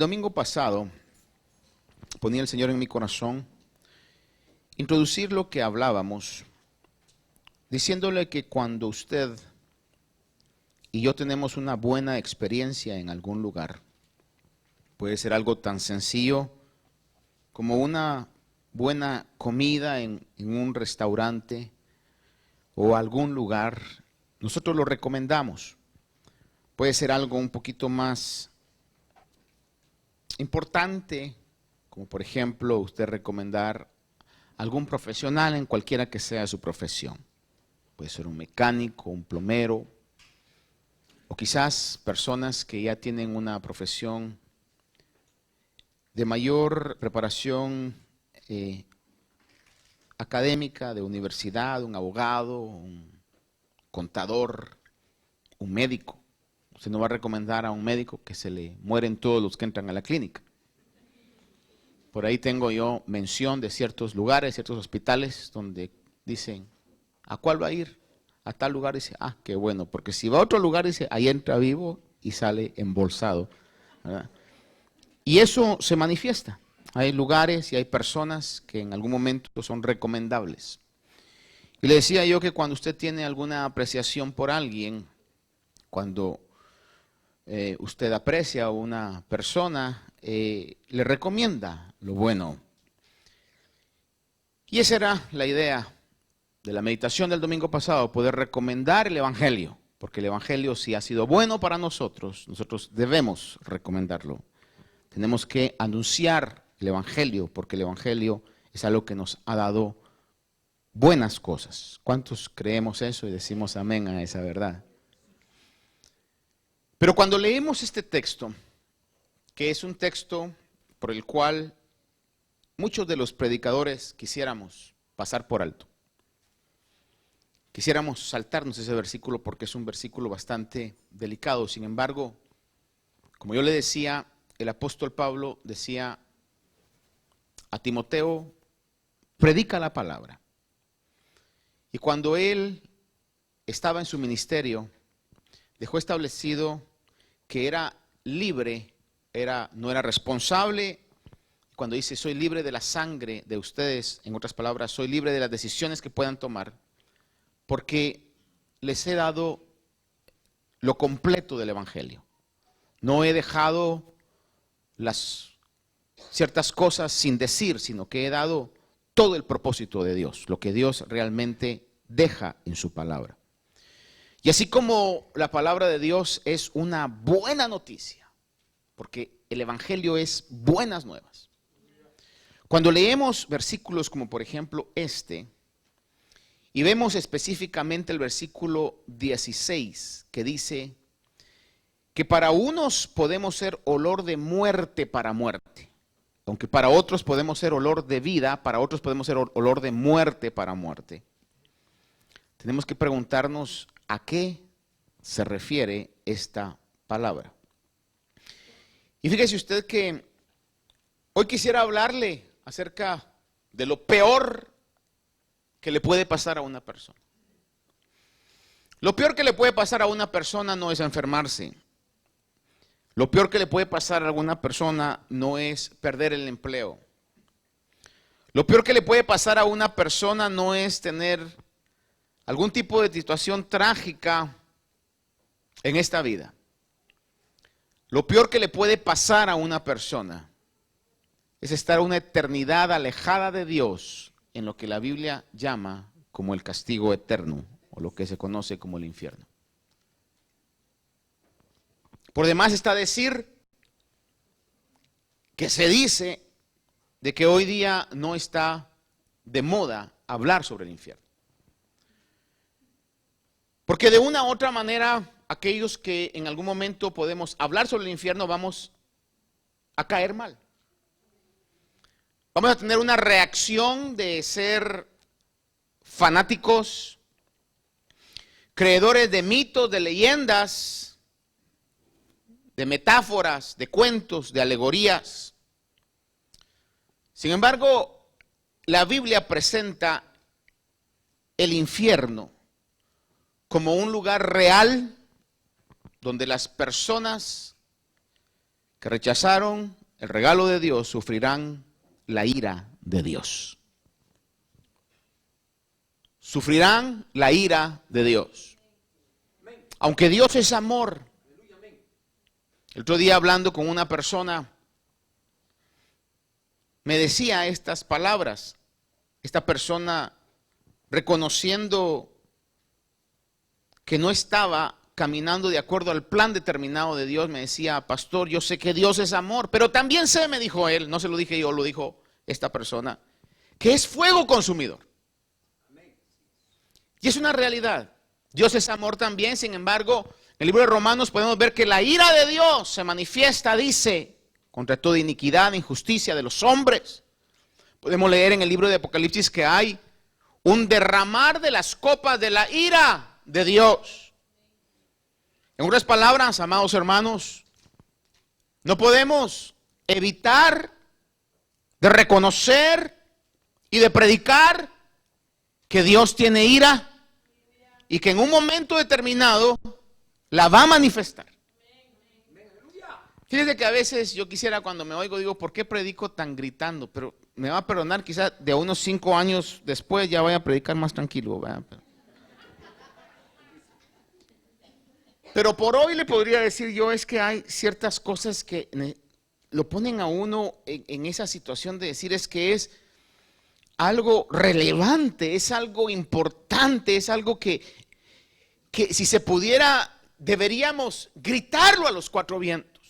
domingo pasado ponía el Señor en mi corazón introducir lo que hablábamos, diciéndole que cuando usted y yo tenemos una buena experiencia en algún lugar, puede ser algo tan sencillo como una buena comida en un restaurante o algún lugar, nosotros lo recomendamos. Puede ser algo un poquito más importante, como por ejemplo usted recomendar algún profesional en cualquiera que sea su profesión. Puede ser un mecánico, un plomero, o quizás personas que ya tienen una profesión de mayor preparación académica, de universidad, un abogado, un contador, un médico. Usted no va a recomendar a un médico que se le mueren todos los que entran a la clínica. Por ahí tengo yo mención de ciertos lugares, ciertos hospitales donde dicen, ¿a cuál va a ir? A tal lugar. Dice, ah, qué bueno, porque si va a otro lugar, dice, ahí entra vivo y sale embolsado, ¿verdad? Y eso se manifiesta. Hay lugares y hay personas que en algún momento son recomendables. Y le decía yo que cuando usted tiene alguna apreciación por alguien, cuando usted aprecia a una persona, le recomienda lo bueno. Y esa era la idea de la meditación del domingo pasado, poder recomendar el Evangelio, porque el Evangelio si ha sido bueno para nosotros, nosotros debemos recomendarlo. Tenemos que anunciar el Evangelio, porque el Evangelio es algo que nos ha dado buenas cosas. ¿Cuántos creemos eso y decimos amén a esa verdad? Pero cuando leemos este texto, que es un texto por el cual muchos de los predicadores quisiéramos pasar por alto, quisiéramos saltarnos ese versículo porque es un versículo bastante delicado. Sin embargo, como yo le decía, el apóstol Pablo decía a Timoteo, predica la palabra. Y cuando él estaba en su ministerio, dejó establecido que era libre, no era responsable. Cuando dice soy libre de la sangre de ustedes, en otras palabras, soy libre de las decisiones que puedan tomar, porque les he dado lo completo del Evangelio. No he dejado las ciertas cosas sin decir, sino que he dado todo el propósito de Dios, lo que Dios realmente deja en su palabra. Y así como la palabra de Dios es una buena noticia, porque el Evangelio es buenas nuevas. Cuando leemos versículos como por ejemplo este, y vemos específicamente el versículo 16, que dice que para unos podemos ser olor de muerte para muerte, aunque para otros podemos ser olor de vida, para otros podemos ser olor de muerte para muerte. Tenemos que preguntarnos a qué se refiere esta palabra. Y fíjese usted que hoy quisiera hablarle acerca de lo peor que le puede pasar a una persona. Lo peor que le puede pasar a una persona no es enfermarse. Lo peor que le puede pasar a alguna persona no es perder el empleo. Lo peor que le puede pasar a una persona no es tener algún tipo de situación trágica en esta vida. Lo peor que le puede pasar a una persona es estar una eternidad alejada de Dios en lo que la Biblia llama como el castigo eterno o lo que se conoce como el infierno. Por demás está decir que se dice de que hoy día no está de moda hablar sobre el infierno. Porque de una u otra manera, aquellos que en algún momento podemos hablar sobre el infierno vamos a caer mal. Vamos a tener una reacción de ser fanáticos, creedores de mitos, de leyendas, de metáforas, de cuentos, de alegorías. Sin embargo, la Biblia presenta el infierno como un lugar real donde las personas que rechazaron el regalo de Dios sufrirán la ira de Dios. Sufrirán la ira de Dios. Aunque Dios es amor. El otro día hablando con una persona, me decía estas palabras. Esta persona reconociendo que no estaba caminando de acuerdo al plan determinado de Dios, me decía: pastor, yo sé que Dios es amor, pero también sé, me dijo él, no se lo dije yo, lo dijo esta persona, que es fuego consumidor. Y es una realidad. Dios es amor también. Sin embargo, en el libro de Romanos podemos ver que la ira de Dios se manifiesta, dice, contra toda iniquidad e injusticia de los hombres. Podemos leer en el libro de Apocalipsis que hay un derramar de las copas de la ira de Dios. En otras palabras, amados hermanos, no podemos evitar de reconocer y de predicar que Dios tiene ira y que en un momento determinado la va a manifestar. Fíjense que a veces yo quisiera, cuando me oigo, digo: ¿por qué predico tan gritando? Pero me va a perdonar, quizás de unos 5 años después ya vaya a predicar más tranquilo, ¿verdad? Pero por hoy le podría decir yo, es que hay ciertas cosas que lo ponen a uno en esa situación de decir, es que es algo relevante, es algo importante, es algo que si se pudiera, deberíamos gritarlo a los 4 vientos.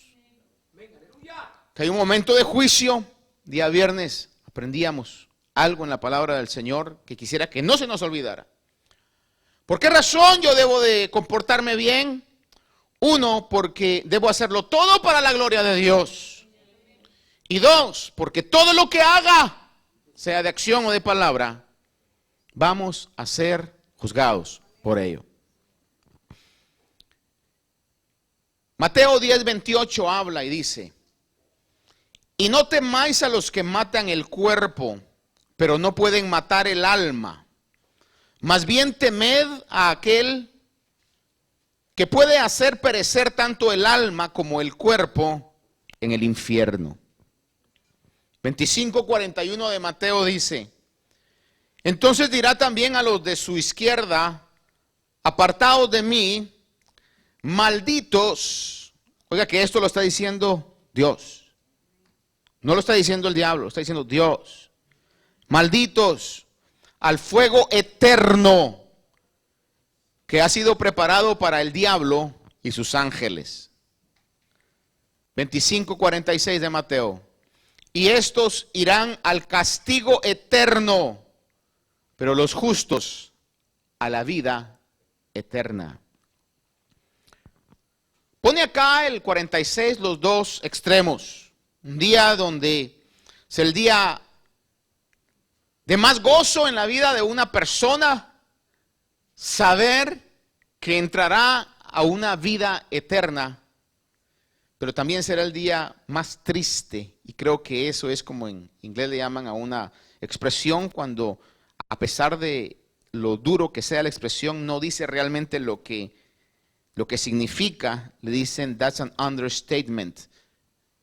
Que hay un momento de juicio. Día viernes aprendíamos algo en la palabra del Señor que quisiera que no se nos olvidara. ¿Por qué razón yo debo de comportarme bien? 1, porque debo hacerlo todo para la gloria de Dios. Y 2, porque todo lo que haga, sea de acción o de palabra, vamos a ser juzgados por ello. Mateo 10:28 habla y dice: y no temáis a los que matan el cuerpo, pero no pueden matar el alma. Más bien temed a aquel que puede hacer perecer tanto el alma como el cuerpo en el infierno. 25:41 de Mateo dice: entonces dirá también a los de su izquierda: apartaos de mí, malditos. Oiga, que esto lo está diciendo Dios. No lo está diciendo el diablo, lo está diciendo Dios. Malditos al fuego eterno que ha sido preparado para el diablo y sus ángeles. 25:46 de Mateo. Y estos irán al castigo eterno, pero los justos a la vida eterna. Pone acá el 46 los dos extremos. Un día donde es el día de más gozo en la vida de una persona, saber que entrará a una vida eterna, pero también será el día más triste, y creo que eso es como en inglés le llaman a una expresión cuando, a pesar de lo duro que sea la expresión, no dice realmente lo que significa. Le dicen that's an understatement.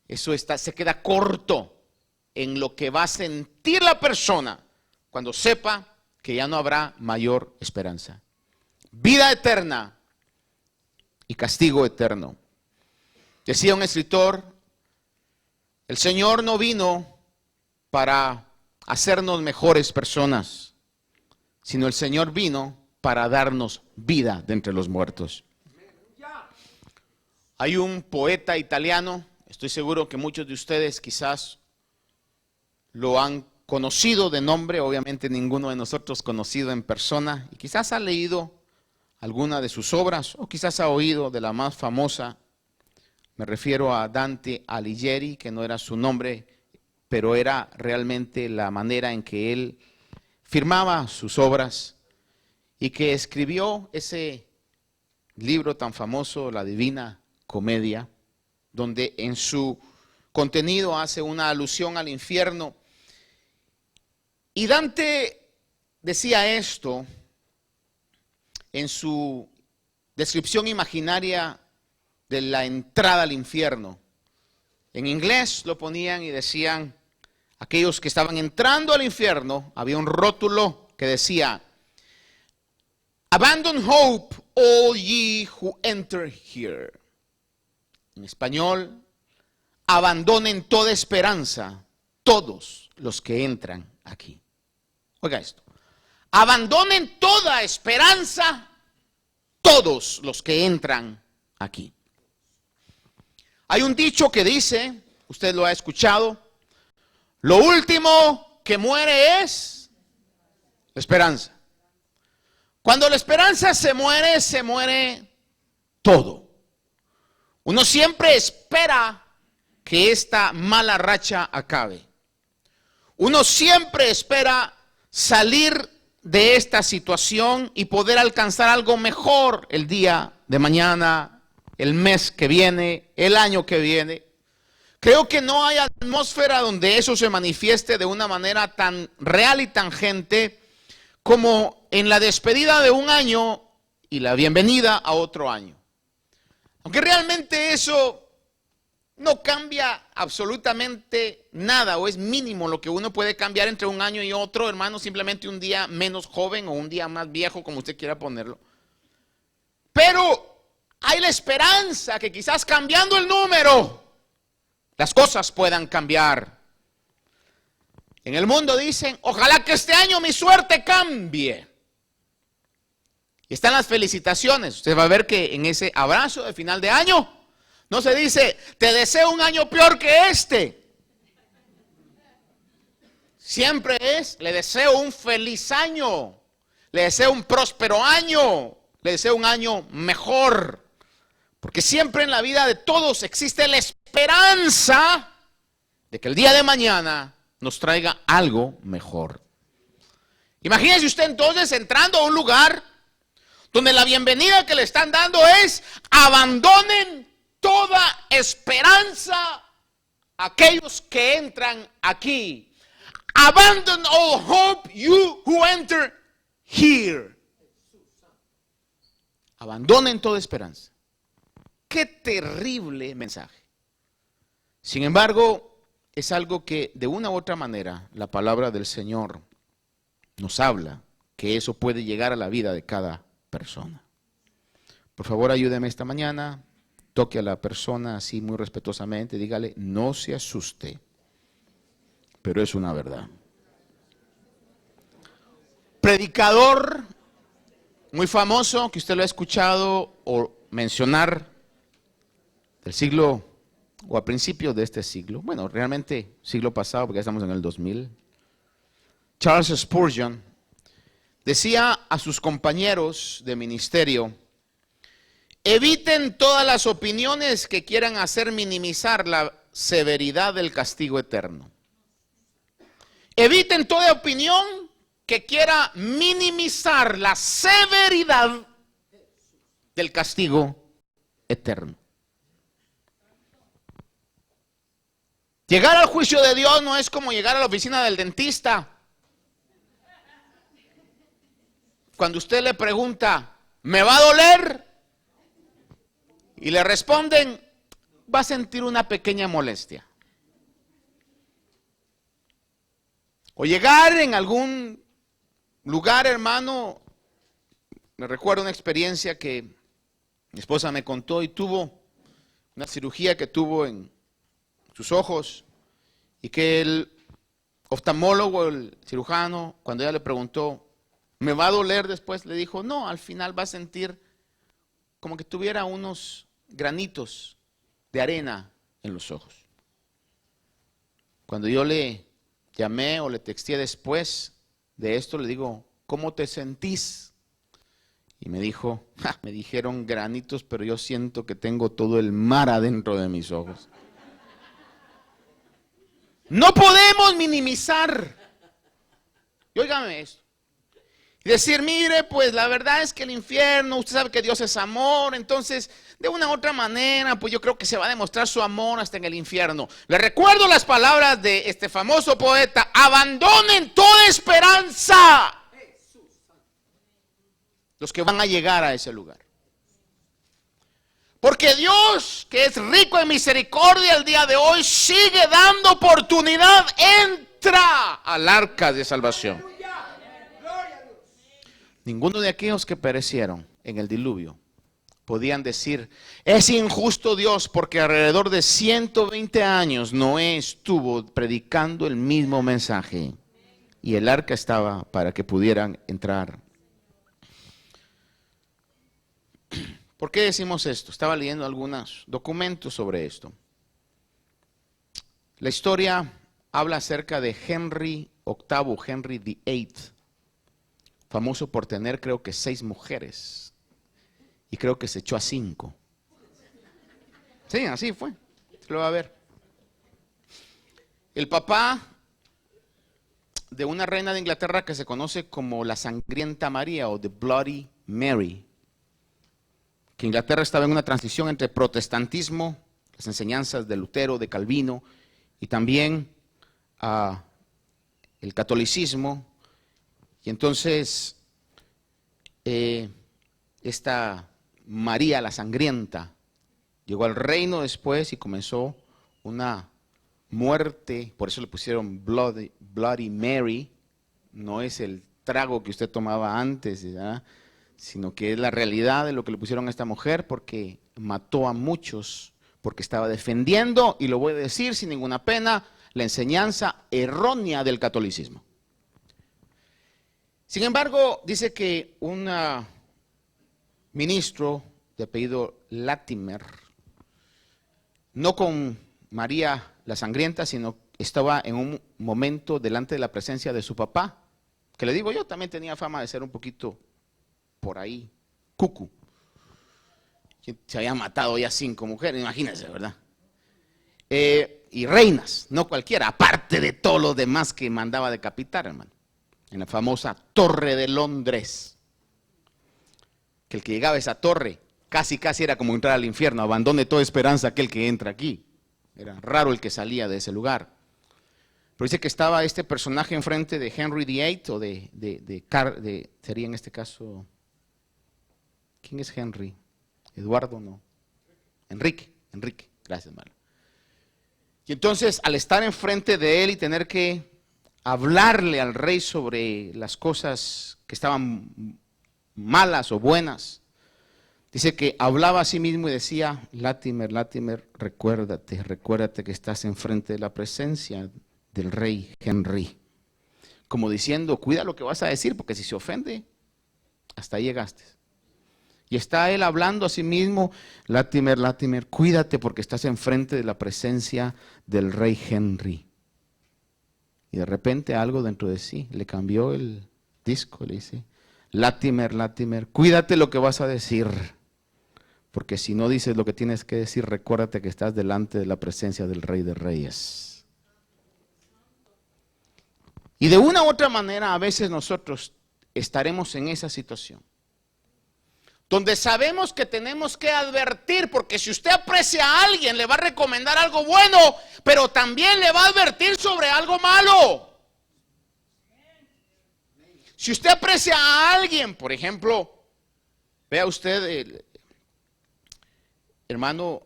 Eso se queda corto en lo que va a sentir la persona cuando sepa que ya no habrá mayor esperanza. Vida eterna y castigo eterno. Decía un escritor: el Señor no vino para hacernos mejores personas, sino el Señor vino para darnos vida de entre los muertos. Hay un poeta italiano, estoy seguro que muchos de ustedes quizás lo han conocido de nombre, obviamente ninguno de nosotros conocido en persona, y quizás ha leído alguna de sus obras, o quizás ha oído de la más famosa. Me refiero a Dante Alighieri, que no era su nombre, pero era realmente la manera en que él firmaba sus obras, y que escribió ese libro tan famoso, La Divina Comedia, donde en su contenido hace una alusión al infierno. Y Dante decía esto en su descripción imaginaria de la entrada al infierno. En inglés lo ponían y decían, aquellos que estaban entrando al infierno, había un rótulo que decía, Abandon hope, all ye who enter here. En español, abandonen toda esperanza, todos los que entran aquí. Oiga esto, abandonen toda esperanza, todos los que entran aquí. Hay un dicho que dice, usted lo ha escuchado, lo último que muere es la esperanza. Cuando la esperanza se muere todo. Uno siempre espera que esta mala racha acabe. Uno siempre espera salir de esta situación y poder alcanzar algo mejor el día de mañana, el mes que viene, el año que viene. Creo que no hay atmósfera donde eso se manifieste de una manera tan real y tangente como en la despedida de un año y la bienvenida a otro año. Aunque realmente eso no cambia absolutamente nada, o es mínimo lo que uno puede cambiar entre un año y otro, hermano, simplemente un día menos joven o un día más viejo, como usted quiera ponerlo. Pero hay la esperanza que quizás cambiando el número, las cosas puedan cambiar. En el mundo dicen, ojalá que este año mi suerte cambie. Y están las felicitaciones. Usted va a ver que en ese abrazo de final de año, no se dice, te deseo un año peor que este. Siempre es, le deseo un feliz año, le deseo un próspero año, le deseo un año mejor. Porque siempre en la vida de todos existe la esperanza de que el día de mañana nos traiga algo mejor. Imagínese usted entonces entrando a un lugar donde la bienvenida que le están dando es abandonen toda esperanza a aquellos que entran aquí. Abandon all hope, you who enter here. Abandonen toda esperanza. Qué terrible mensaje. Sin embargo, es algo que de una u otra manera la palabra del Señor nos habla, que eso puede llegar a la vida de cada persona. Por favor, ayúdeme esta mañana, toque a la persona así muy respetuosamente, dígale, no se asuste, pero es una verdad. Predicador muy famoso, que usted lo ha escuchado o mencionar, del siglo o a principios de este siglo, bueno, realmente siglo pasado porque ya estamos en el 2000, Charles Spurgeon decía a sus compañeros de ministerio, eviten todas las opiniones que quieran hacer minimizar la severidad del castigo eterno. Eviten toda opinión que quiera minimizar la severidad del castigo eterno. Llegar al juicio de Dios no es como llegar a la oficina del dentista. Cuando usted le pregunta, ¿me va a doler? Y le responden, va a sentir una pequeña molestia. O llegar en algún lugar, hermano, me recuerdo una experiencia que mi esposa me contó y tuvo una cirugía que tuvo en sus ojos y que el oftalmólogo, el cirujano, cuando ella le preguntó, ¿me va a doler después? Le dijo, no, al final va a sentir como que tuviera unos granitos de arena en los ojos. Cuando yo le llamé o le texté después de esto, le digo, ¿cómo te sentís? Y me dijo, me dijeron granitos, pero yo siento que tengo todo el mar adentro de mis ojos. No podemos minimizar. Y óigame esto. Y decir, mire, pues la verdad es que el infierno, usted sabe que Dios es amor, entonces de una u otra manera, pues yo creo que se va a demostrar su amor hasta en el infierno. Le recuerdo las palabras de este famoso poeta, abandonen toda esperanza. Los que van a llegar a ese lugar. Porque Dios, que es rico en misericordia, el día de hoy sigue dando oportunidad. Entra al arca de salvación. Ninguno de aquellos que perecieron en el diluvio podían decir: es injusto Dios, porque alrededor de 120 años Noé estuvo predicando el mismo mensaje y el arca estaba para que pudieran entrar. ¿Por qué decimos esto? Estaba leyendo algunos documentos sobre esto. La historia habla acerca de Henry VIII, Henry VIII, famoso por tener creo que 6 mujeres. Y creo que se echó a 5. Sí, así fue. Lo va a ver. El papá de una reina de Inglaterra que se conoce como la Sangrienta María o The Bloody Mary. Que Inglaterra estaba en una transición entre protestantismo, las enseñanzas de Lutero, de Calvino, y también el catolicismo. Y entonces esta María la Sangrienta llegó al reino después y comenzó una muerte, por eso le pusieron Bloody Mary. No es el trago que usted tomaba antes, ¿verdad?, sino que es la realidad de lo que le pusieron a esta mujer, porque mató a muchos, porque estaba defendiendo, y lo voy a decir sin ninguna pena, la enseñanza errónea del catolicismo. Sin embargo, dice que un ministro de apellido Latimer, no con María la Sangrienta, sino estaba en un momento delante de la presencia de su papá, que le digo yo, también tenía fama de ser un poquito por ahí, cucu. Se había matado ya 5 mujeres, imagínense, ¿verdad? Y reinas, no cualquiera, aparte de todos los demás que mandaba decapitar, hermano. En la famosa Torre de Londres. Que el que llegaba a esa torre, casi era como entrar al infierno. Abandone toda esperanza aquel que entra aquí. Era raro el que salía de ese lugar. Pero dice que estaba este personaje enfrente de Henry VIII, o sería en este caso... ¿Quién es Henry? Eduardo, no. Enrique, gracias, Marlon. Y entonces, al estar enfrente de él y tener que hablarle al rey sobre las cosas que estaban malas o buenas, dice que hablaba a sí mismo y decía: Latimer, recuérdate que estás enfrente de la presencia del rey Henry. Como diciendo: cuida lo que vas a decir, porque si se ofende, hasta ahí llegaste. Y está él hablando a sí mismo: Latimer, cuídate porque estás enfrente de la presencia del rey Henry. Y de repente algo dentro de sí le cambió el disco, le dice: Latimer, cuídate lo que vas a decir, porque si no dices lo que tienes que decir, recuérdate que estás delante de la presencia del Rey de Reyes. Y de una u otra manera a veces nosotros estaremos en esa situación, donde sabemos que tenemos que advertir, porque si usted aprecia a alguien, le va a recomendar algo bueno, pero también le va a advertir sobre algo malo. Si usted aprecia a alguien, por ejemplo, vea usted, hermano,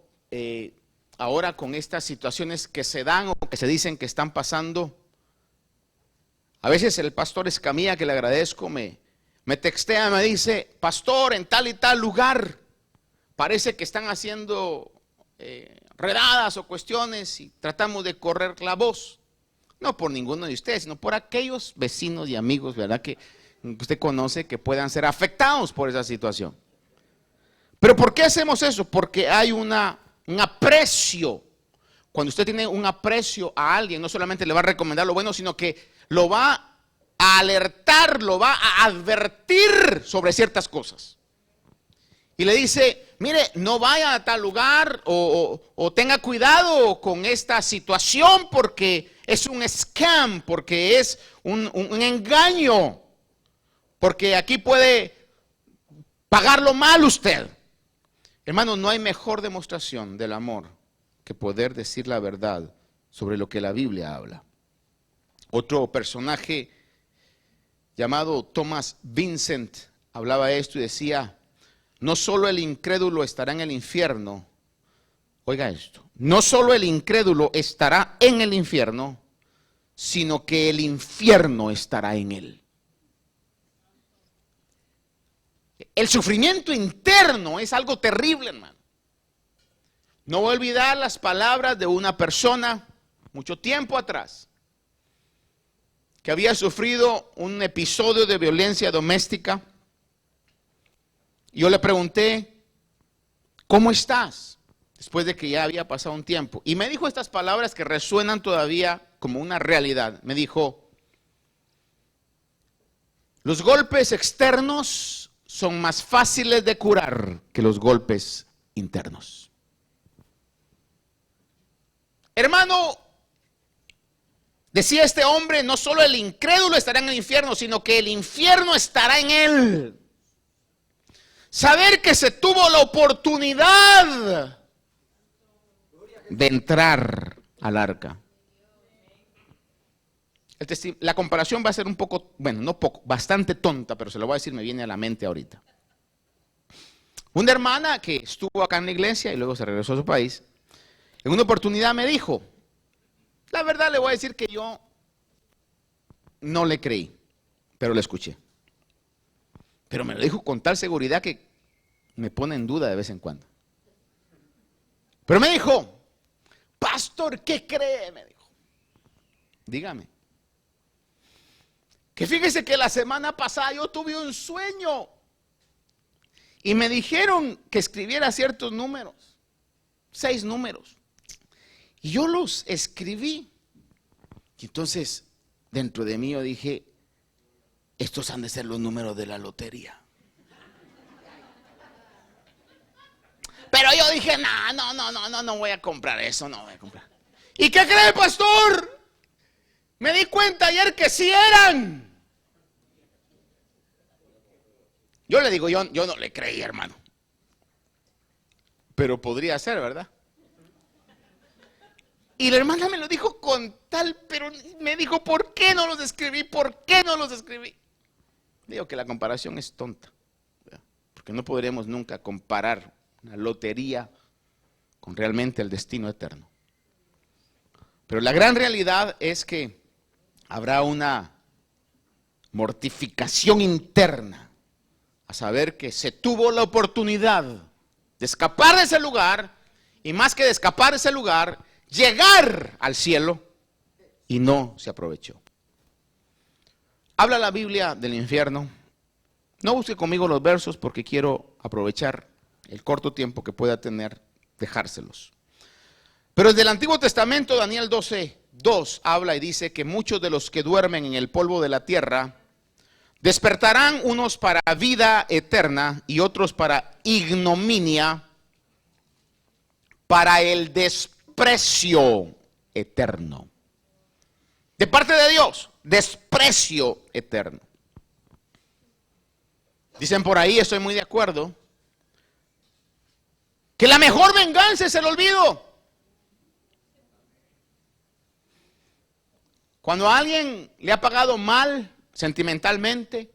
ahora con estas situaciones que se dan o que se dicen que están pasando, a veces el pastor Escamilla, que le agradezco, me textea, me dice: pastor, en tal y tal lugar parece que están haciendo redadas o cuestiones y tratamos de correr la voz. No por ninguno de ustedes, sino por aquellos vecinos y amigos, ¿verdad?, que usted conoce que puedan ser afectados por esa situación. Pero ¿por qué hacemos eso? Porque hay un aprecio. Cuando usted tiene un aprecio a alguien, no solamente le va a recomendar lo bueno, sino que lo va a alertar, lo va a advertir sobre ciertas cosas. Y le dice: mire, no vaya a tal lugar, o tenga cuidado con esta situación, porque es un scam, porque es un engaño, porque aquí puede pagarlo mal usted. Hermano, no hay mejor demostración del amor que poder decir la verdad sobre lo que la Biblia habla. Otro personaje llamado Thomas Vincent hablaba esto y decía: no solo el incrédulo estará en el infierno, oiga esto, no solo el incrédulo estará en el infierno, sino que el infierno estará en él. El sufrimiento interno es algo terrible, hermano. No voy a olvidar las palabras de una persona mucho tiempo atrás que había sufrido un episodio de violencia doméstica. Yo le pregunté, ¿cómo estás? Después de que ya había pasado un tiempo. Y me dijo estas palabras que resuenan todavía como una realidad. Me dijo, los golpes externos son más fáciles de curar que los golpes internos. Hermano, decía este hombre, no solo el incrédulo estará en el infierno, sino que el infierno estará en él. Saber que se tuvo la oportunidad de entrar al arca. La comparación va a ser un poco, bueno, no poco, bastante tonta, pero se lo voy a decir, me viene a la mente ahorita. Una hermana que estuvo acá en la iglesia y luego se regresó a su país, en una oportunidad me dijo, la verdad le voy a decir que yo no le creí, pero le escuché. Pero me lo dijo con tal seguridad que me pone en duda de vez en cuando. Pero me dijo, pastor, ¿qué cree? Me dijo, dígame. Que fíjese que la semana pasada yo tuve un sueño y me dijeron que escribiera ciertos números, 6 números. Y yo los escribí. Y entonces, dentro de mí yo dije, estos han de ser los números de la lotería. Pero yo dije, no voy a comprar eso, no voy a comprar. ¿Y qué cree, pastor? Me di cuenta ayer que sí eran. Yo le digo, yo no le creí, hermano. Pero podría ser, ¿verdad? Y la hermana me lo dijo con tal, pero me dijo, ¿por qué no los escribí? ¿Por qué no los escribí? Digo que la comparación es tonta, ¿verdad? Porque no podremos nunca comparar una lotería con realmente el destino eterno. Pero la gran realidad es que habrá una mortificación interna a saber que se tuvo la oportunidad de escapar de ese lugar y más que de escapar de ese lugar, llegar al cielo y no se aprovechó. Habla la Biblia del infierno. No busque conmigo los versos porque quiero aprovechar el corto tiempo que pueda tener, dejárselos. Pero desde el Antiguo Testamento, Daniel 12:2 habla y dice que muchos de los que duermen en el polvo de la tierra despertarán, unos para vida eterna y otros para ignominia, para el desprecio eterno. De parte de Dios, desprecio eterno. Dicen por ahí, estoy muy de acuerdo, que la mejor venganza es el olvido. Cuando a alguien le ha pagado mal sentimentalmente,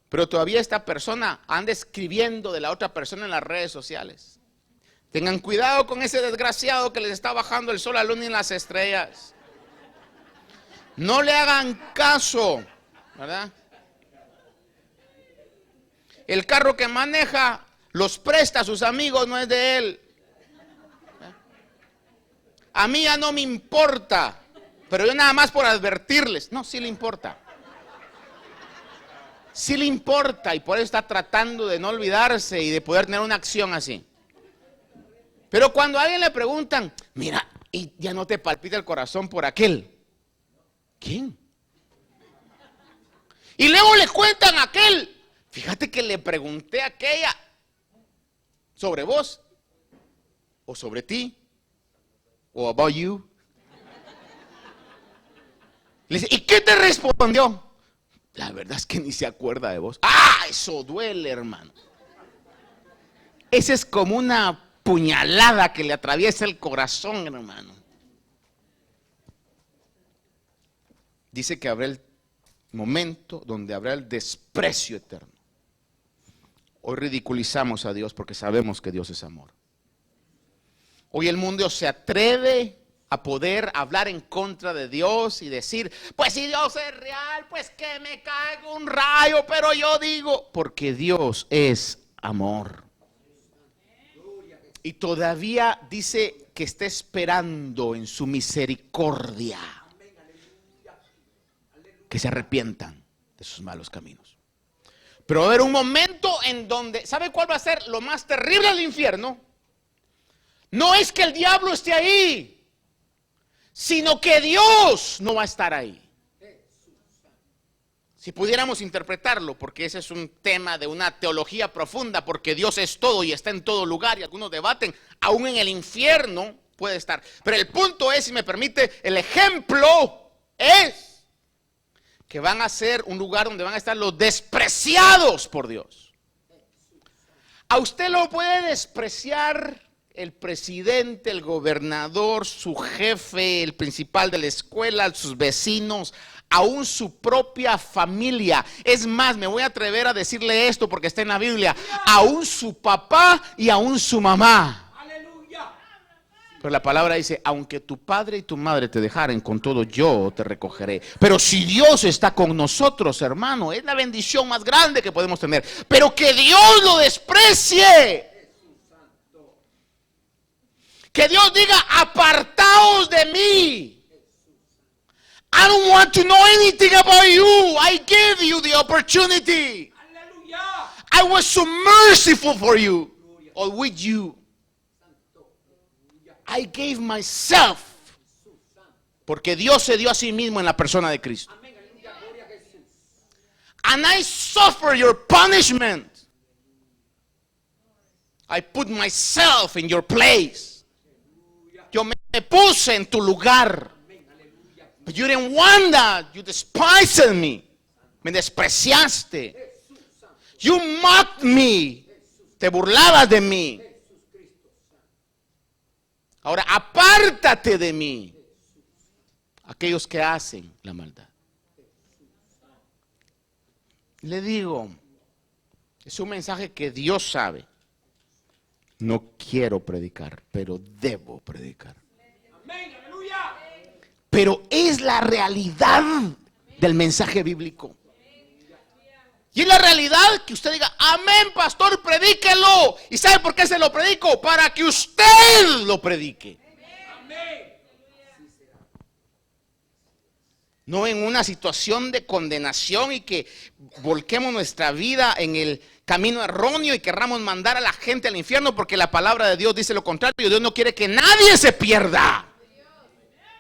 pero todavía esta persona anda escribiendo de la otra persona en las redes sociales. Tengan cuidado con ese desgraciado que les está bajando el sol, la luna y las estrellas. No le hagan caso, ¿verdad? El carro que maneja los presta a sus amigos, no es de él. A mí ya no me importa, pero yo nada más por advertirles. No, sí le importa. Sí le importa y por eso está tratando de no olvidarse y de poder tener una acción así. Pero cuando a alguien le preguntan, mira, y ya no te palpita el corazón por aquel. ¿Quién? Y luego le cuentan a aquel. Fíjate que le pregunté a aquella sobre vos, o sobre ti, o about you. Le dice, ¿y qué te respondió? La verdad es que ni se acuerda de vos. ¡Ah! Eso duele, hermano. Esa es como una puñalada que le atraviesa el corazón, hermano. Dice que habrá el momento donde habrá el desprecio eterno. Hoy ridiculizamos a Dios porque sabemos que Dios es amor. Hoy el mundo se atreve a poder hablar en contra de Dios y decir, pues si Dios es real, pues que me caiga un rayo, pero yo digo, porque Dios es amor. Y todavía dice que está esperando en su misericordia que se arrepientan de sus malos caminos. Pero va a haber un momento en donde, ¿sabe cuál va a ser lo más terrible del infierno? No es que el diablo esté ahí, sino que Dios no va a estar ahí. Si pudiéramos interpretarlo, porque ese es un tema de una teología profunda, porque Dios es todo y está en todo lugar, y algunos debaten, aún en el infierno puede estar. Pero el punto es, si me permite, el ejemplo es que van a ser un lugar donde van a estar los despreciados por Dios. A usted lo puede despreciar el presidente, el gobernador, su jefe, el principal de la escuela, sus vecinos, aún su propia familia. Es más, me voy a atrever a decirle esto porque está en la Biblia, aún su papá y aún su mamá. Pero la palabra dice, aunque tu padre y tu madre te dejaren, con todo yo te recogeré. Pero si Dios está con nosotros, hermano, es la bendición más grande que podemos tener. Pero que Dios lo desprecie. Que Dios diga, apartaos de mí. I don't want to know anything about you. I gave you the opportunity. I was so merciful for you, or with you. I gave myself. Porque Dios se dio a sí mismo en la persona de Cristo. And I suffer your punishment. I put myself in your place. Yo me puse en tu lugar. But you didn't want that. You despised me. Me despreciaste. You mocked me. Te burlabas de mí. Ahora apártate de mí, aquellos que hacen la maldad. Le digo, es un mensaje que Dios sabe. No quiero predicar, pero debo predicar. Pero es la realidad del mensaje bíblico. Y es la realidad que usted diga, amén, pastor, predíquelo. ¿Y sabe por qué se lo predico? Para que usted lo predique. No en una situación de condenación y que volquemos nuestra vida en el camino erróneo y querramos mandar a la gente al infierno, porque la palabra de Dios dice lo contrario. Dios no quiere que nadie se pierda,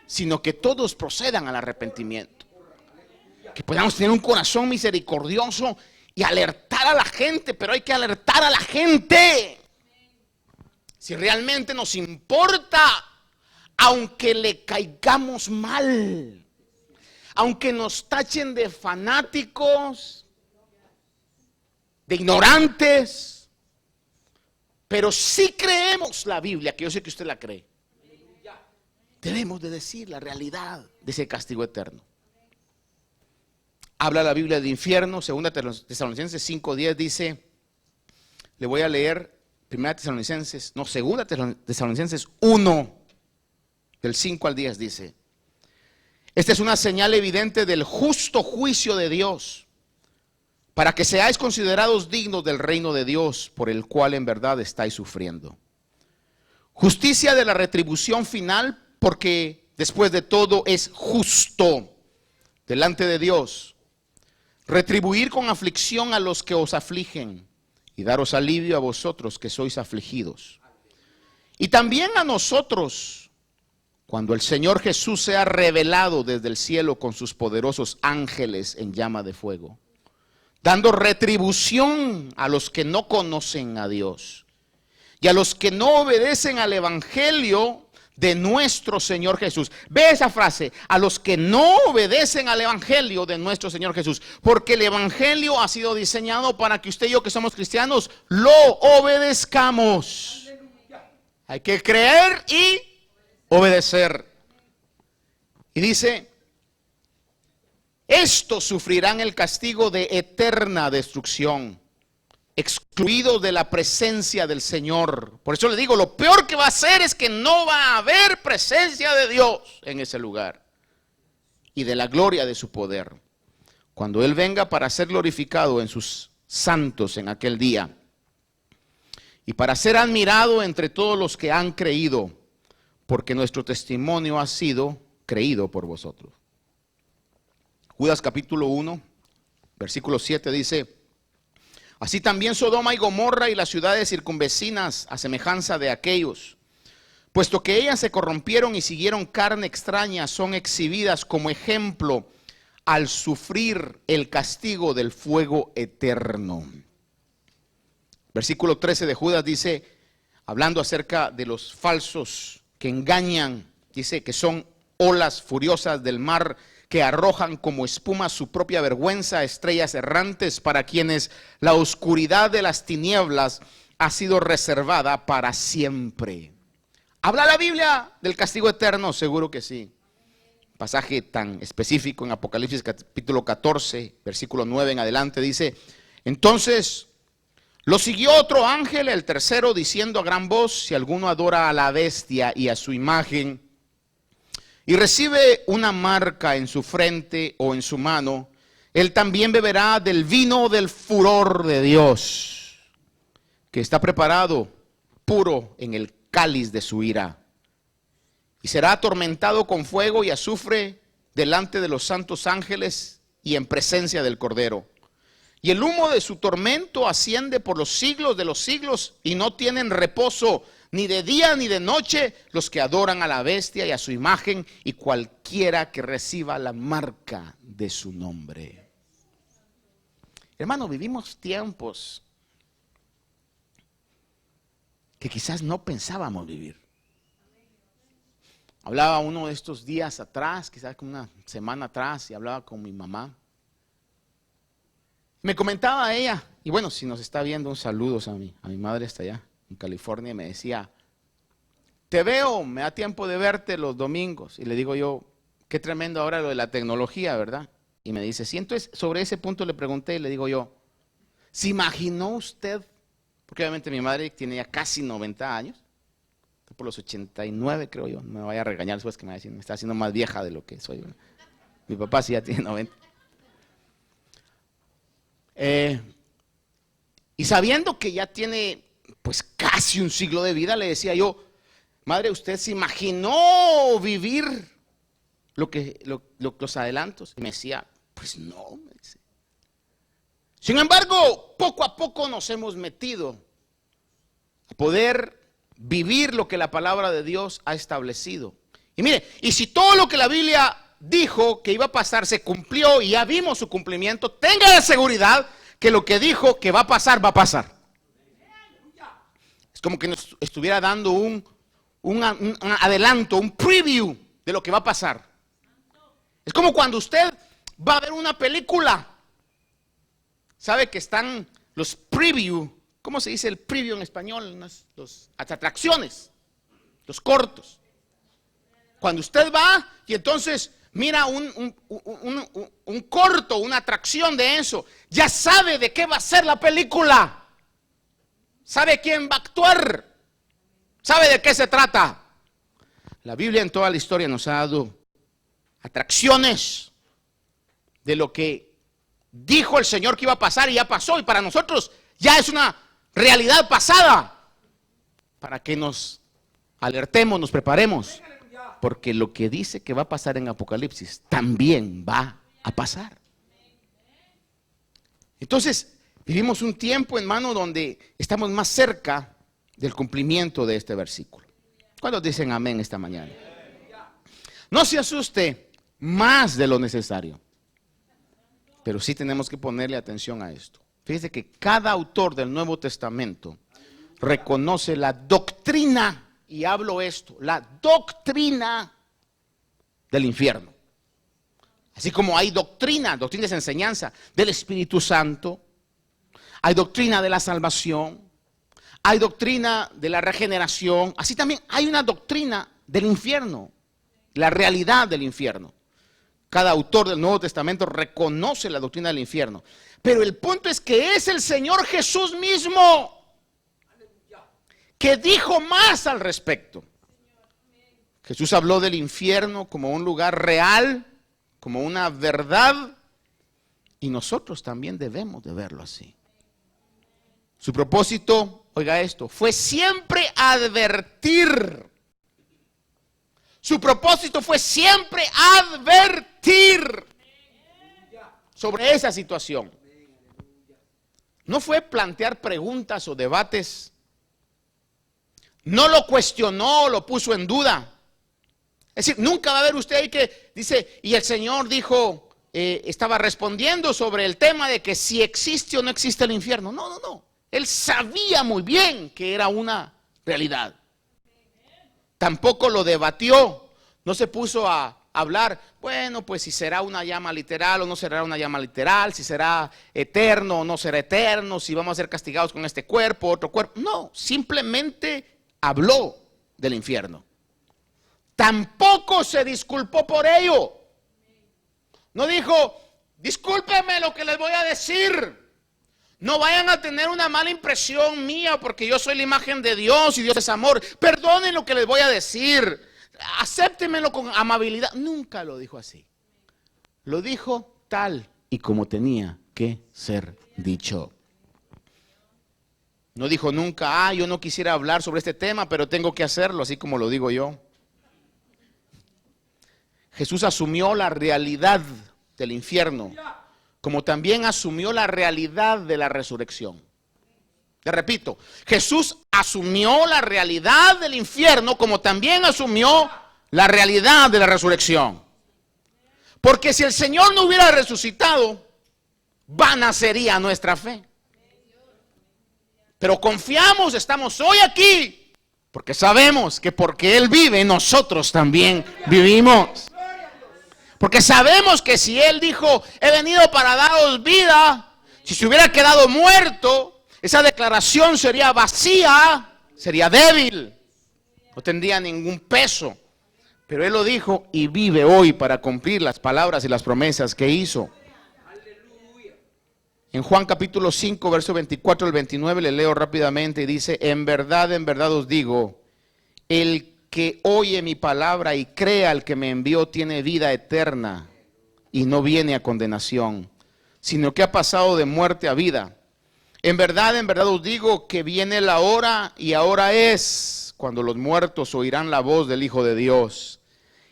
sino que todos procedan al arrepentimiento. Que podamos tener un corazón misericordioso y alertar a la gente, pero hay que alertar a la gente. Si realmente nos importa, aunque le caigamos mal, aunque nos tachen de fanáticos, de ignorantes, pero si creemos la Biblia, que yo sé que usted la cree, debemos de decir la realidad de ese castigo eterno. Habla la Biblia del infierno. 2 Tesalonicenses 5:10 dice, le voy a leer 2 Tesalonicenses 1, del 5 al 10 dice, esta es una señal evidente del justo juicio de Dios, para que seáis considerados dignos del reino de Dios, por el cual en verdad estáis sufriendo. Justicia de la retribución final, porque después de todo es justo delante de Dios retribuir con aflicción a los que os afligen y daros alivio a vosotros que sois afligidos. Y también a nosotros, cuando el Señor Jesús sea revelado desde el cielo con sus poderosos ángeles en llama de fuego, dando retribución a los que no conocen a Dios y a los que no obedecen al evangelio de nuestro Señor Jesús. Ve esa frase, a los que no obedecen al evangelio de nuestro Señor Jesús, porque el evangelio ha sido diseñado para que usted y yo, que somos cristianos, lo obedezcamos. Hay que creer y obedecer. Y dice, estos sufrirán el castigo de eterna destrucción, excluidos de la presencia del Señor. Por eso le digo, lo peor que va a hacer es que no va a haber presencia de Dios en ese lugar y de la gloria de su poder. Cuando Él venga para ser glorificado en sus santos en aquel día y para ser admirado entre todos los que han creído, porque nuestro testimonio ha sido creído por vosotros. Judas capítulo 1, versículo 7 dice: así también Sodoma y Gomorra y las ciudades circunvecinas, a semejanza de aquellos, puesto que ellas se corrompieron y siguieron carne extraña, son exhibidas como ejemplo al sufrir el castigo del fuego eterno. Versículo 13 de Judas dice, hablando acerca de los falsos que engañan, dice que son olas furiosas del mar, que arrojan como espuma su propia vergüenza, estrellas errantes para quienes la oscuridad de las tinieblas ha sido reservada para siempre. ¿Habla la Biblia del castigo eterno? Seguro que sí. Pasaje tan específico en Apocalipsis capítulo 14, versículo 9 en adelante, dice: entonces lo siguió otro ángel, el tercero, diciendo a gran voz: si alguno adora a la bestia y a su imagen, y recibe una marca en su frente o en su mano, él también beberá del vino del furor de Dios, que está preparado puro en el cáliz de su ira. Y será atormentado con fuego y azufre delante de los santos ángeles y en presencia del Cordero. Y el humo de su tormento asciende por los siglos de los siglos, y no tienen reposo ni de día ni de noche los que adoran a la bestia y a su imagen, y cualquiera que reciba la marca de su nombre. Hermano, vivimos tiempos que quizás no pensábamos vivir. Hablaba uno de estos días atrás, quizás una semana atrás, y hablaba con mi mamá. Me comentaba ella, y bueno, si nos está viendo, un saludo a mi madre está allá en California, y me decía: te veo, me da tiempo de verte los domingos. Y le digo yo: qué tremendo ahora lo de la tecnología, ¿verdad? Y me dice: sí. Entonces sobre ese punto le pregunté y le digo yo: ¿se imaginó usted? Porque obviamente mi madre tiene ya casi 90 años, por los 89 creo yo, no me vaya a regañar después que me va a decir, me está haciendo más vieja de lo que soy. Mi papá sí ya tiene 90. Y sabiendo que ya tiene pues casi un siglo de vida, le decía yo: madre, ¿usted se imaginó vivir los adelantos? Y me decía: pues no, me dice. Sin embargo, poco a poco nos hemos metido a poder vivir lo que la palabra de Dios ha establecido. Y mire, y si todo lo que la Biblia dijo que iba a pasar se cumplió y ya vimos su cumplimiento, tenga la seguridad que lo que dijo que va a pasar, va a pasar. Es como que nos estuviera dando un adelanto, un preview de lo que va a pasar. Es como cuando usted va a ver una película. Sabe que están los preview, ¿cómo se dice el preview en español? Las atracciones, los cortos. Cuando usted va y entonces mira un corto, una atracción de eso, ya sabe de qué va a ser la película. Sabe quién va a actuar. Sabe de qué se trata. La Biblia en toda la historia nos ha dado atracciones de lo que dijo el Señor que iba a pasar y ya pasó. Y para nosotros ya es una realidad pasada. Para que nos alertemos, nos preparemos. Porque lo que dice que va a pasar en Apocalipsis también va a pasar. Entonces, vivimos un tiempo, hermano, donde estamos más cerca del cumplimiento de este versículo. ¿Cuántos dicen amén esta mañana? No se asuste más de lo necesario, pero sí tenemos que ponerle atención a esto. Fíjese que cada autor del Nuevo Testamento reconoce la doctrina, y hablo esto, la doctrina del infierno. Así como hay doctrina es enseñanza del Espíritu Santo, hay doctrina de la salvación, hay doctrina de la regeneración, así también hay una doctrina del infierno, la realidad del infierno. Cada autor del Nuevo Testamento reconoce la doctrina del infierno. Pero el punto es que es el Señor Jesús mismo que dijo más al respecto. Jesús habló del infierno como un lugar real, como una verdad, y nosotros también debemos de verlo así. Su propósito, oiga esto, fue siempre advertir. Su propósito fue siempre advertir sobre esa situación. No fue plantear preguntas o debates. No lo cuestionó, lo puso en duda. Es decir, nunca va a haber usted ahí que dice, y el Señor dijo, estaba respondiendo sobre el tema de que si existe o no existe el infierno. No. Él sabía muy bien que era una realidad. Tampoco lo debatió. No se puso a hablar, bueno, pues si será una llama literal o no será una llama literal, si será eterno o no será eterno, si vamos a ser castigados con este cuerpo, otro cuerpo. No, simplemente habló del infierno. Tampoco se disculpó por ello. No dijo, discúlpenme lo que les voy a decir. No vayan a tener una mala impresión mía porque yo soy la imagen de Dios y Dios es amor. Perdonen lo que les voy a decir. Acéptenmelo con amabilidad. Nunca lo dijo así. Lo dijo tal y como tenía que ser dicho. No dijo nunca, yo no quisiera hablar sobre este tema, pero tengo que hacerlo, así como lo digo yo. Jesús asumió la realidad del infierno, como también asumió la realidad de la resurrección. Te repito, Jesús asumió la realidad del infierno, como también asumió la realidad de la resurrección. Porque si el Señor no hubiera resucitado, vana sería nuestra fe. Pero confiamos, estamos hoy aquí, porque sabemos que porque Él vive, nosotros también vivimos. Porque sabemos que si Él dijo, he venido para daros vida, si se hubiera quedado muerto, esa declaración sería vacía, sería débil, no tendría ningún peso. Pero Él lo dijo y vive hoy para cumplir las palabras y las promesas que hizo. En Juan capítulo 5, verso 24 al 29, le leo rápidamente y dice, en verdad os digo, el que oye mi palabra y crea al que me envió tiene vida eterna y no viene a condenación, sino que ha pasado de muerte a vida. En verdad os digo que viene la hora y ahora es cuando los muertos oirán la voz del Hijo de Dios.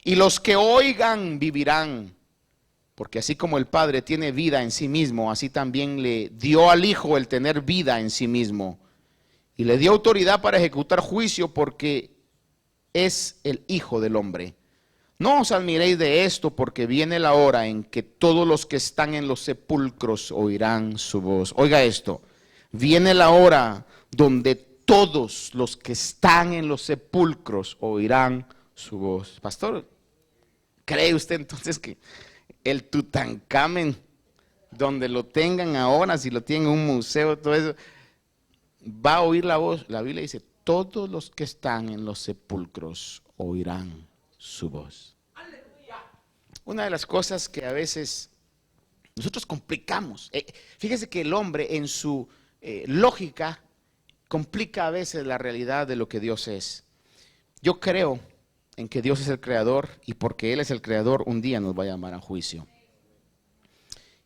Y los que oigan vivirán. Porque así como el Padre tiene vida en sí mismo, así también le dio al Hijo el tener vida en sí mismo. Y le dio autoridad para ejecutar juicio porque es el Hijo del Hombre. No os admiréis de esto, porque viene la hora en que todos los que están en los sepulcros oirán su voz. Oiga esto, viene la hora donde todos los que están en los sepulcros oirán su voz. Pastor, ¿cree usted entonces que el Tutankamen, donde lo tengan ahora, si lo tienen en un museo, todo eso, va a oír la voz? La Biblia dice, todos los que están en los sepulcros oirán su voz. Una de las cosas que a veces nosotros complicamos, fíjese que el hombre en su lógica complica a veces la realidad de lo que Dios es. Yo creo en que Dios es el creador y porque Él es el creador un día nos va a llamar a juicio.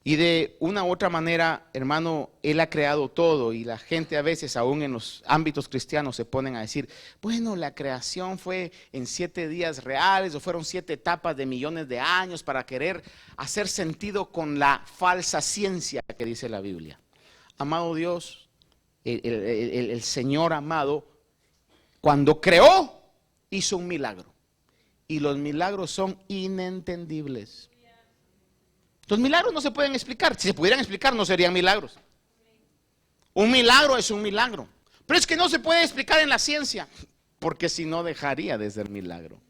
Y de una u otra manera, hermano, Él ha creado todo y la gente a veces, aún en los ámbitos cristianos, se ponen a decir, bueno, la creación fue en 7 días reales o fueron 7 etapas de millones de años para querer hacer sentido con la falsa ciencia que dice la Biblia. Amado Dios, el Señor amado, cuando creó, hizo un milagro. Y los milagros son inentendibles. Los milagros no se pueden explicar. Si se pudieran explicar, no serían milagros. Un milagro es un milagro. Pero es que no se puede explicar en la ciencia, porque si no dejaría de ser milagro.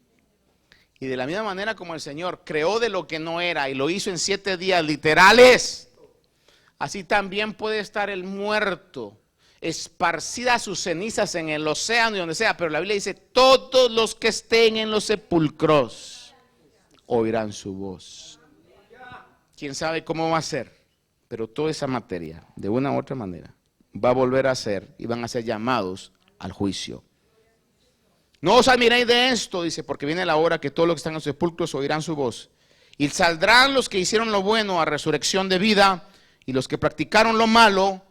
Y de la misma manera como el Señor creó de lo que no era y lo hizo en 7 días literales, así también puede estar el muerto, esparcidas sus cenizas en el océano y donde sea, pero la Biblia dice, todos los que estén en los sepulcros oirán su voz. quién sabe cómo va a ser, pero toda esa materia, de una u otra manera, va a volver a ser y van a ser llamados al juicio. No os admiréis de esto, dice, porque viene la hora que todos los que están en los sepulcros oirán su voz. Y saldrán los que hicieron lo bueno a resurrección de vida, y los que practicaron lo malo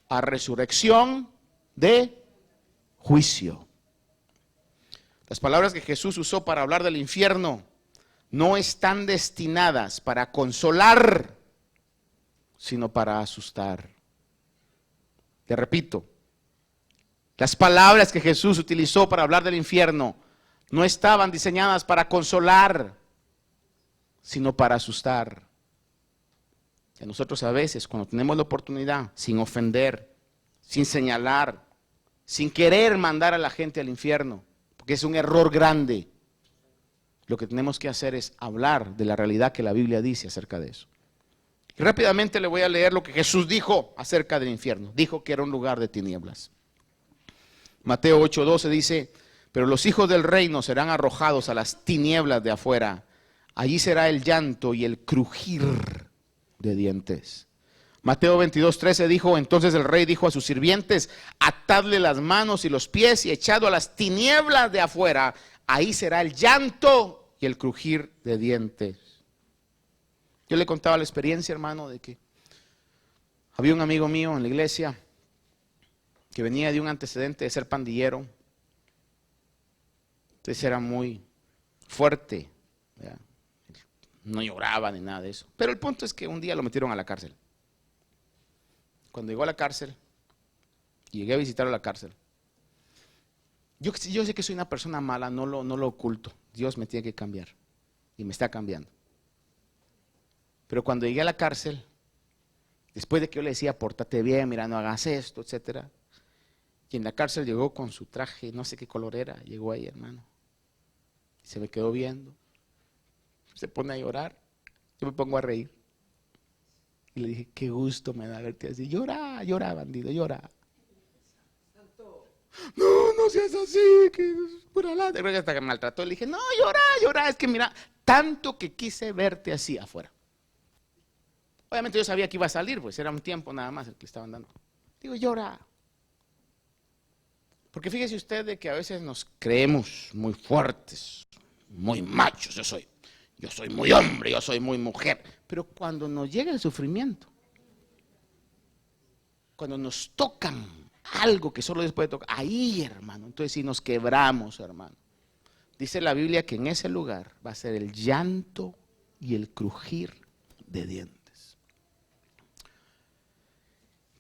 a resurrección de juicio. Las palabras que Jesús usó para hablar del infierno no están destinadas para consolar, sino para asustar. Te repito, las palabras que Jesús utilizó para hablar del infierno no estaban diseñadas para consolar, sino para asustar. Y a nosotros a veces, cuando tenemos la oportunidad, sin ofender, sin señalar, sin querer mandar a la gente al infierno, porque es un error grande, lo que tenemos que hacer es hablar de la realidad que la Biblia dice acerca de eso. Y rápidamente le voy a leer lo que Jesús dijo acerca del infierno. Dijo que era un lugar de tinieblas. Mateo 8:12 dice, pero los hijos del reino serán arrojados a las tinieblas de afuera. Allí será el llanto y el crujir de dientes. Mateo 22:13 dijo, entonces el rey dijo a sus sirvientes, atadle las manos y los pies y echadlo a las tinieblas de afuera. Ahí será el llanto y el crujir de dientes. Yo le contaba la experiencia, hermano, de que había un amigo mío en la iglesia que venía de un antecedente de ser pandillero. Entonces era muy fuerte, ¿verdad? No lloraba ni nada de eso. Pero el punto es que un día lo metieron a la cárcel. Cuando llegó a la cárcel, llegué a visitarlo a la cárcel. Yo sé que soy una persona mala, no lo oculto. Dios me tiene que cambiar y me está cambiando. Pero cuando llegué a la cárcel, después de que yo le decía, pórtate bien, mira, no hagas esto, etcétera. Y en la cárcel llegó con su traje, no sé qué color era, llegó ahí, hermano. Y se me quedó viendo. Se pone a llorar. Yo me pongo a reír. Y le dije, qué gusto me da verte así. Llora, llora, bandido, llora. No seas así, que por alá. Creo que hasta que me maltrató. Le dije, no, llora, llora. Es que mira, tanto que quise verte así afuera. Obviamente yo sabía que iba a salir, pues era un tiempo nada más el que le estaban dando. Digo, llora. Porque fíjese usted de que a veces nos creemos muy fuertes, muy machos. Yo soy muy hombre, yo soy muy mujer. Pero cuando nos llega el sufrimiento, cuando nos tocan algo que solo Dios puede tocar, ahí, hermano, entonces sí nos quebramos, hermano. Dice la Biblia que en ese lugar va a ser el llanto y el crujir de dientes.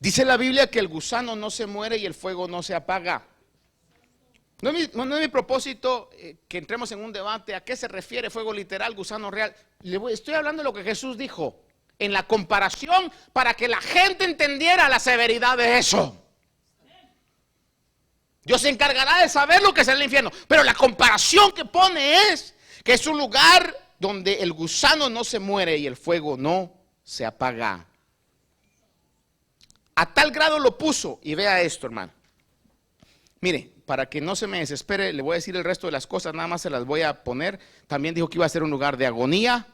Dice la Biblia que el gusano no se muere y el fuego no se apaga. No es mi propósito que entremos en un debate a qué se refiere fuego literal, gusano real. Estoy hablando de lo que Jesús dijo en la comparación para que la gente entendiera la severidad de eso. Dios se encargará de saber lo que es el infierno, pero la comparación que pone es que es un lugar donde el gusano no se muere y el fuego no se apaga. A tal grado lo puso, y vea esto, hermano. Mire, para que no se me desespere, le voy a decir el resto de las cosas, nada más se las voy a poner. También dijo que iba a ser un lugar de agonía.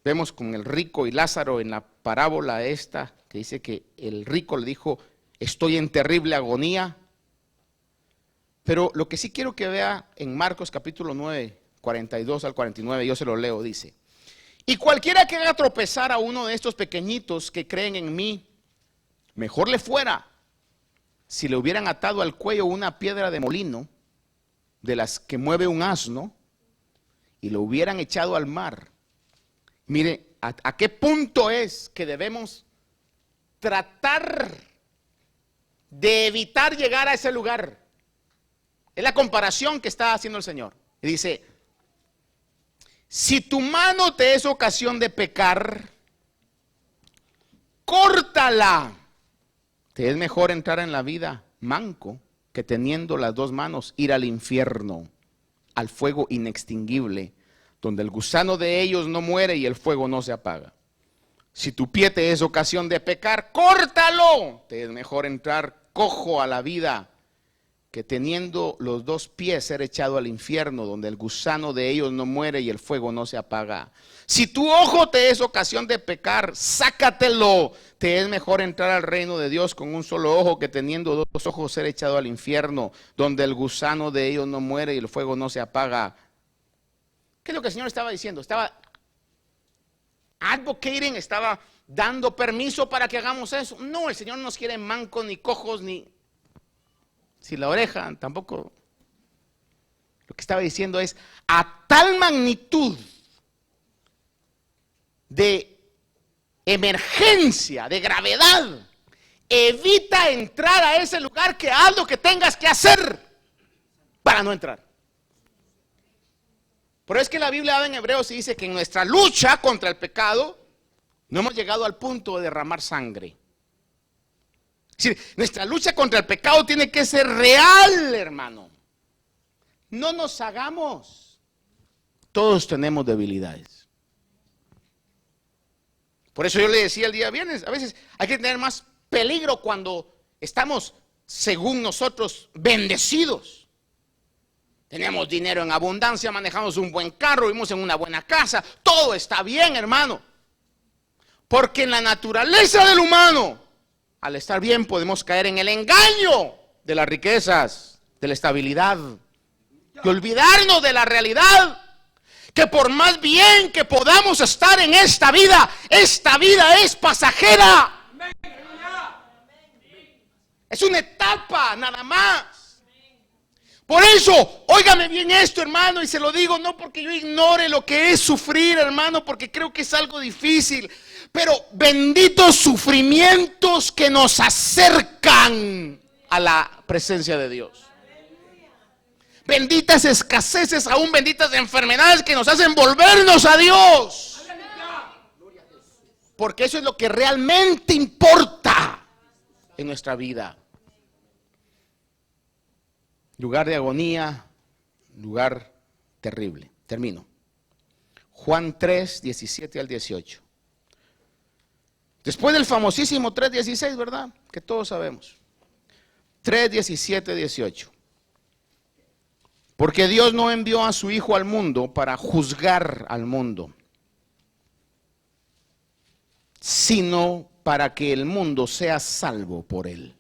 Vemos con el rico y Lázaro en la parábola esta, que dice que el rico le dijo, estoy en terrible agonía. Pero lo que sí quiero que vea en Marcos capítulo 9, 42 al 49, yo se lo leo, dice, y cualquiera que haga tropezar a uno de estos pequeñitos que creen en mí, mejor le fuera si le hubieran atado al cuello una piedra de molino, de las que mueve un asno, y lo hubieran echado al mar. Mire, ¿a qué punto es que debemos tratar de evitar llegar a ese lugar? Es la comparación que está haciendo el Señor. Y dice, si tu mano te es ocasión de pecar, córtala. Te es mejor entrar en la vida manco que teniendo las dos manos ir al infierno, al fuego inextinguible, donde el gusano de ellos no muere y el fuego no se apaga. Si tu pie te es ocasión de pecar, córtalo. Te es mejor entrar cojo a la vida que teniendo los dos pies ser echado al infierno, donde el gusano de ellos no muere y el fuego no se apaga. Si tu ojo te es ocasión de pecar, sácatelo. Te es mejor entrar al reino de Dios con un solo ojo que teniendo dos ojos ser echado al infierno, donde el gusano de ellos no muere y el fuego no se apaga. ¿Qué es lo que el Señor estaba diciendo? Estaba advocating, estaba dando permiso para que hagamos eso. No, el Señor no nos quiere mancos ni cojos ni si la oreja, tampoco. Lo que estaba diciendo es, a tal magnitud de emergencia, de gravedad, evita entrar a ese lugar, que haz lo que tengas que hacer para no entrar. Pero es que la Biblia habla en Hebreos y dice que en nuestra lucha contra el pecado no hemos llegado al punto de derramar sangre. Es decir, nuestra lucha contra el pecado tiene que ser real, hermano. No nos hagamos. Todos tenemos debilidades. Por eso yo le decía el día viernes, a veces hay que tener más peligro cuando estamos, según nosotros, bendecidos. Tenemos dinero en abundancia, manejamos un buen carro, vivimos en una buena casa, todo está bien, hermano. Porque en la naturaleza del humano, al estar bien, podemos caer en el engaño de las riquezas, de la estabilidad, y olvidarnos de la realidad, que por más bien que podamos estar en esta vida es pasajera. Es una etapa nada más. Por eso, óigame bien esto, hermano, y se lo digo no porque yo ignore lo que es sufrir, hermano, porque creo que es algo difícil. Pero benditos sufrimientos que nos acercan a la presencia de Dios. Benditas escaseces, aún benditas enfermedades que nos hacen volvernos a Dios. Porque eso es lo que realmente importa en nuestra vida. Lugar de agonía, lugar terrible. Termino. Juan 3, 17 al 18. Después del famosísimo 3:16, ¿verdad? Que todos sabemos. 3:17, 18. Porque Dios no envió a su Hijo al mundo para juzgar al mundo, sino para que el mundo sea salvo por él.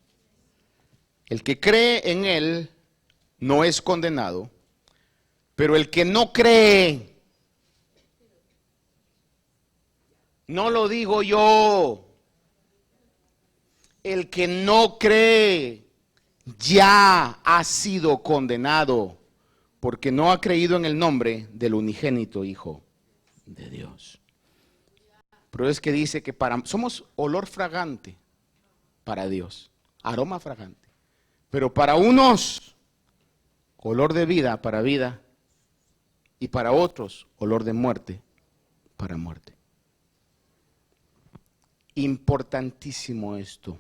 El que cree en él no es condenado, pero el que no cree, no lo digo yo, el que no cree ya ha sido condenado, porque no ha creído en el nombre del unigénito Hijo de Dios. Pero es que dice que somos olor fragante para Dios, aroma fragante, pero para unos olor de vida para vida, y para otros olor de muerte para muerte. Importantísimo esto.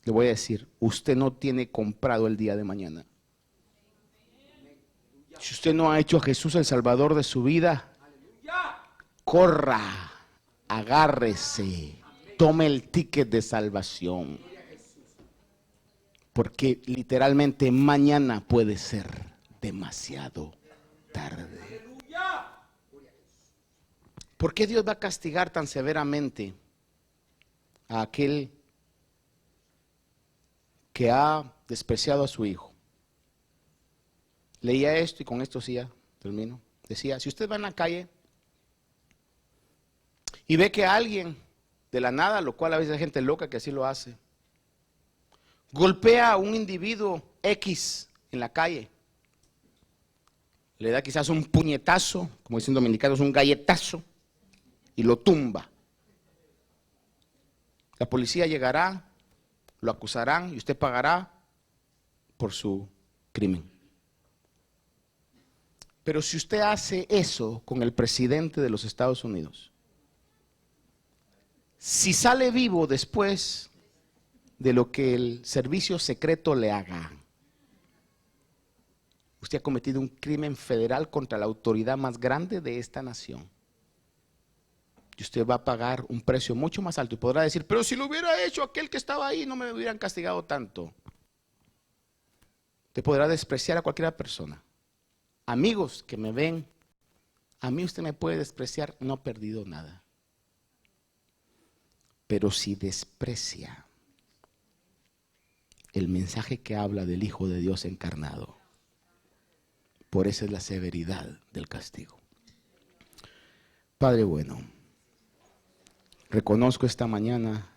Le voy a decir, usted no tiene comprado el día de mañana. Si usted no ha hecho a Jesús el Salvador de su vida, corra, agárrese, tome el ticket de salvación. Porque literalmente mañana puede ser demasiado tarde. ¿Por qué Dios va a castigar tan severamente a aquel que ha despreciado a su Hijo? Leía esto y con esto sí ya termino. Decía, si usted va en la calle y ve que alguien de la nada, lo cual a veces hay gente loca que así lo hace, golpea a un individuo X en la calle, le da quizás un puñetazo, como dicen dominicanos, un galletazo, y lo tumba. La policía llegará, lo acusarán y usted pagará por su crimen. Pero si usted hace eso con el presidente de los Estados Unidos, si sale vivo después de lo que el servicio secreto le haga, usted ha cometido un crimen federal contra la autoridad más grande de esta nación. Y usted va a pagar un precio mucho más alto y podrá decir, pero si lo hubiera hecho aquel que estaba ahí, no me hubieran castigado tanto. Usted podrá despreciar a cualquier persona. Amigos que me ven, a mí usted me puede despreciar, no he perdido nada. Pero si desprecia el mensaje que habla del Hijo de Dios encarnado, por eso es la severidad del castigo. Padre bueno, reconozco esta mañana